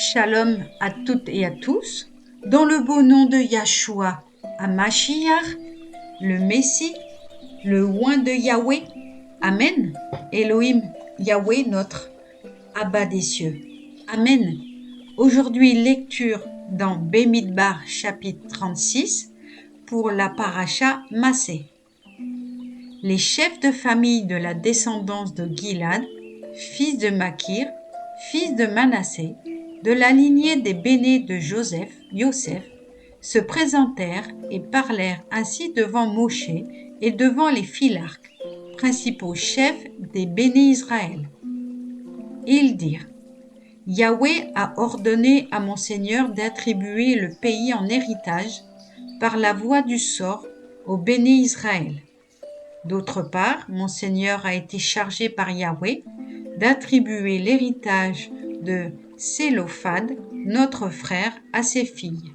Shalom à toutes et à tous, dans le beau nom de Yahshua, HaMashiach, le Messie, le oint de Yahweh. Amen. Elohim, Yahweh, notre Abba des cieux. Amen. Aujourd'hui, lecture dans Bemidbar, chapitre 36, pour la paracha Massé. Les chefs de famille de la descendance de Gilad, fils de Makir, fils de Manassé, de la lignée des bénés de Yosef, se présentèrent et parlèrent ainsi devant Moshe et devant les philarques, principaux chefs des bénés Israël. Ils dirent: Yahweh a ordonné à mon Seigneur d'attribuer le pays en héritage par la voie du sort aux bénés Israël. D'autre part, mon Seigneur a été chargé par Yahweh d'attribuer l'héritage de Sélophad, notre frère, à ses filles.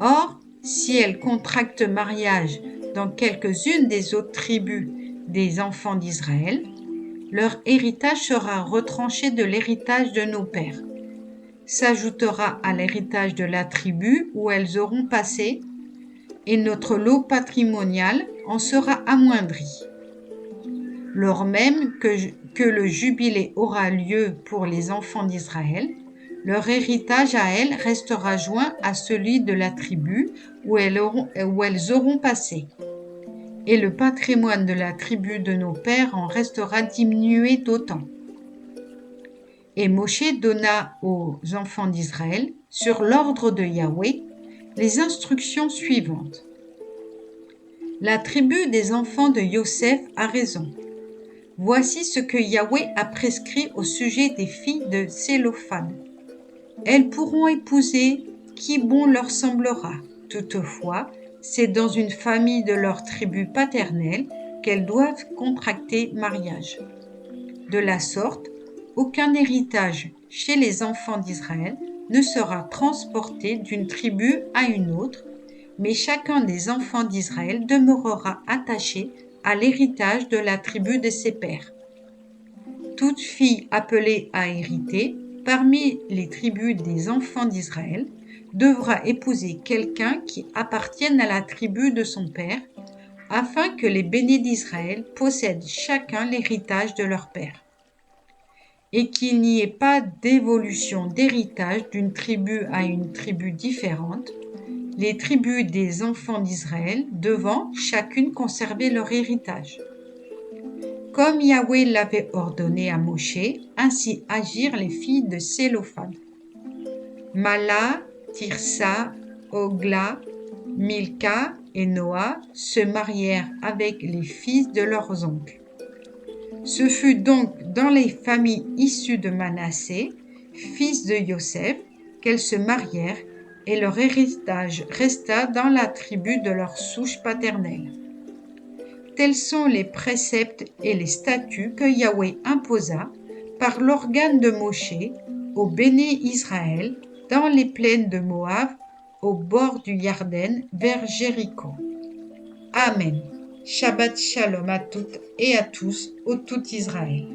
Or, si elles contractent mariage dans quelques-unes des autres tribus des enfants d'Israël, leur héritage sera retranché de l'héritage de nos pères, s'ajoutera à l'héritage de la tribu où elles auront passé, et notre lot patrimonial en sera amoindri. Lors même que le jubilé aura lieu pour les enfants d'Israël, leur héritage à elles restera joint à celui de la tribu où elles auront passé. Et le patrimoine de la tribu de nos pères en restera diminué d'autant. Et Moshe donna aux enfants d'Israël, sur l'ordre de Yahweh, les instructions suivantes. La tribu des enfants de Yosef a raison. Voici ce que Yahweh a prescrit au sujet des filles de Sélophad. Elles pourront épouser qui bon leur semblera. Toutefois, c'est dans une famille de leur tribu paternelle qu'elles doivent contracter mariage. De la sorte, aucun héritage chez les enfants d'Israël ne sera transporté d'une tribu à une autre, mais chacun des enfants d'Israël demeurera attaché à l'héritage de la tribu de ses pères. Toute fille appelée à hériter parmi les tribus des enfants d'Israël devra épouser quelqu'un qui appartienne à la tribu de son père, afin que les bénis d'Israël possèdent chacun l'héritage de leur père, et qu'il n'y ait pas d'évolution d'héritage d'une tribu à une tribu différente, les tribus des enfants d'Israël devant chacune conserver leur héritage. Comme Yahweh l'avait ordonné à Moshe, ainsi agirent les filles de Sélophad. Mala, Tirsa, Ogla, Milka et Noa se marièrent avec les fils de leurs oncles. Ce fut donc dans les familles issues de Manassé, fils de Yosef, qu'elles se marièrent, et leur héritage resta dans la tribu de leur souche paternelle. Tels sont les préceptes et les statuts que Yahweh imposa par l'organe de Moshe aux bénés Israël dans les plaines de Moab, au bord du Yarden, vers Jéricho. Amen. Shabbat shalom à toutes et à tous, au tout Israël.